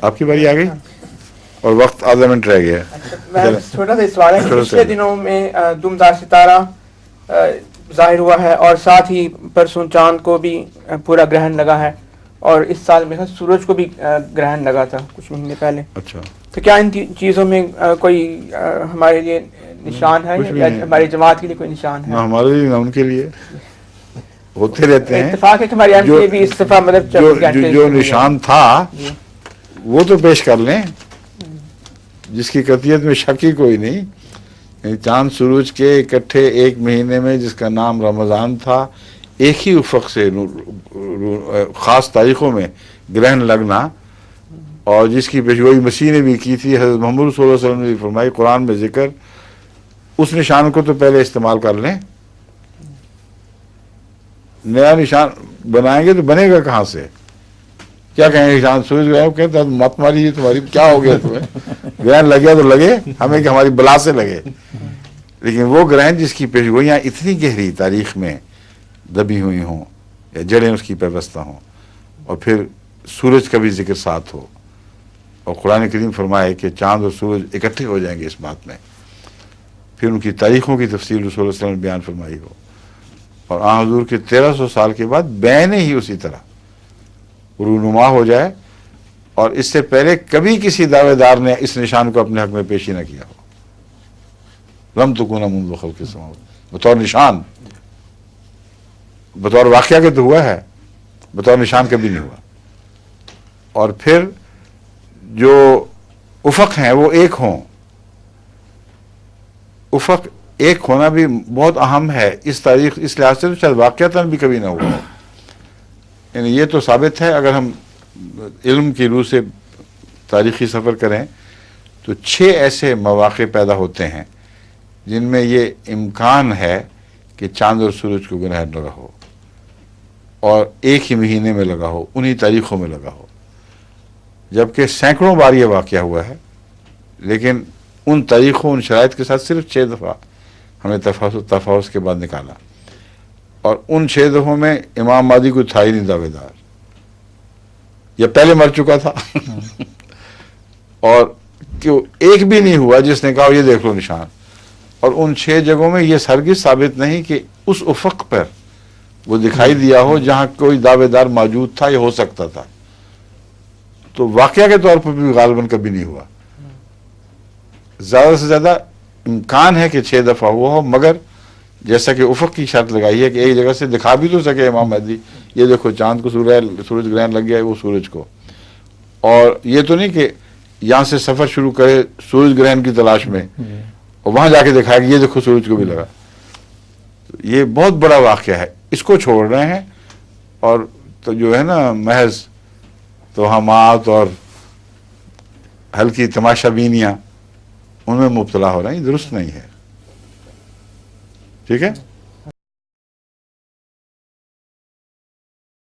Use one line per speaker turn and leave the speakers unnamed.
آپ کی باری آ گئی اور وقت آدھا منٹ رہ گیا.
میں چھوٹا سا سوال ہے کہ پچھلے دنوں میں دمدار ستارہ ظاہر ہوا ہے اور ساتھ ہی پرسوں چاند کو بھی پورا گرہن لگا ہے اور اس سال میں سورج کو بھی گرہن لگا تھا کچھ مہینے پہلے.
اچھا,
تو کیا ان چیزوں میں کوئی ہمارے لیے نشان ہے یا ہماری جماعت کے لیے کوئی نشان ہے؟
نہ ہمارے لیے نہ ان کے لیے, ہوتے رہتے ہیں.
اتفاق ہے کہ ہماری ایم پی بھی اس دفعہ مطلب
جو نشان تھا وہ تو پیش کر لیں, جس کی قطعیت میں شک ہی کوئی نہیں. چاند سورج کے اکٹھے ایک مہینے میں جس کا نام رمضان تھا, ایک ہی افق سے خاص تاریخوں میں گرہن لگنا, اور جس کی پیشگوئی مسیح نے بھی کی تھی, حضرت محمد صلی اللہ علیہ وسلم نے بھی فرمائی, قرآن میں ذکر, اس نشان کو تو پہلے استعمال کر لیں. نیا نشان بنائیں گے تو بنے گا کہاں سے؟ کیا کہیں گے نشان سورج گرہن کہتے ہیں مت ماری تمہاری کیا ہو گیا تمہیں, گرہن لگے تو لگے, ہمیں کہ ہماری بلا سے لگے. لیکن وہ گرہن جس کی پیشگوئیاں اتنی گہری تاریخ میں دبی ہوئی ہوں یا جڑیں اس کی پیوستہ ہوں, اور پھر سورج کا بھی ذکر ساتھ ہو, اور قرآن کریم فرمائے کہ چاند اور سورج اکٹھے ہو جائیں گے اس بات میں, پھر ان کی تاریخوں کی تفصیل رسول اللہ صلی اللہ علیہ وسلم نے بیان فرمائی ہو, اور آن حضور کے 1300 سال کے بعد بین ہی اسی طرح رونما ہو جائے, اور اس سے پہلے کبھی کسی دعوے دار نے اس نشان کو اپنے حق میں پیش ہی نہ کیا ہو. لم تکون منذ خلق السماوات, بطور نشان, بطور واقعہ کے تو ہوا ہے, بطور نشان کبھی نہیں ہوا. اور پھر جو افق ہیں وہ ایک ہوں, افق ایک ہونا بھی بہت اہم ہے اس تاریخ, اس لحاظ سے تو شاید واقعتاً بھی کبھی نہ ہوا ہو. یعنی یہ تو ثابت ہے, اگر ہم علم کی روح سے تاریخی سفر کریں تو 6 ایسے مواقع پیدا ہوتے ہیں جن میں یہ امکان ہے کہ چاند اور سورج کو گرہن لگا ہو, اور ایک ہی مہینے میں لگا ہو, انہی تاریخوں میں لگا ہو. جبکہ سینکڑوں بار یہ واقعہ ہوا ہے, لیکن ان تاریخوں, ان شرائط کے ساتھ صرف 6 دفعہ ہمیں تفاوض کے بعد نکالا, اور ان 6 دفعوں میں امام مہدی کوئی تھا ہی نہیں دعوے دار, یا پہلے مر چکا تھا اور ایک بھی نہیں ہوا جس نے کہا یہ دیکھ لو نشان. اور ان 6 جگہوں میں یہ ہرگز ثابت نہیں کہ اس افق پر وہ دکھائی دیا ہو جہاں کوئی دعوے دار موجود تھا یا ہو سکتا تھا. تو واقعہ کے طور پر بھی غالباً کبھی نہیں ہوا. زیادہ سے زیادہ امکان ہے کہ 6 دفعہ ہوا ہو, مگر جیسا کہ افق کی شرط لگائی ہے کہ ایک جگہ سے دکھا بھی تو سکے امام مہدی, یہ دیکھو چاند کو سورج گرہن لگ گیا ہے, وہ سورج کو. اور یہ تو نہیں کہ یہاں سے سفر شروع کرے سورج گرہن کی تلاش میں, اور وہاں جا کے دکھایا کہ یہ دیکھو سورج کو بھی لگا. یہ بہت بڑا واقعہ ہے, اس کو چھوڑ رہے ہیں, اور تو جو ہے نا محض توہمات اور ہلکی تماشا بینیاں ان میں مبتلا ہو رہے ہیں, درست نہیں ہے. ٹھیک ہے.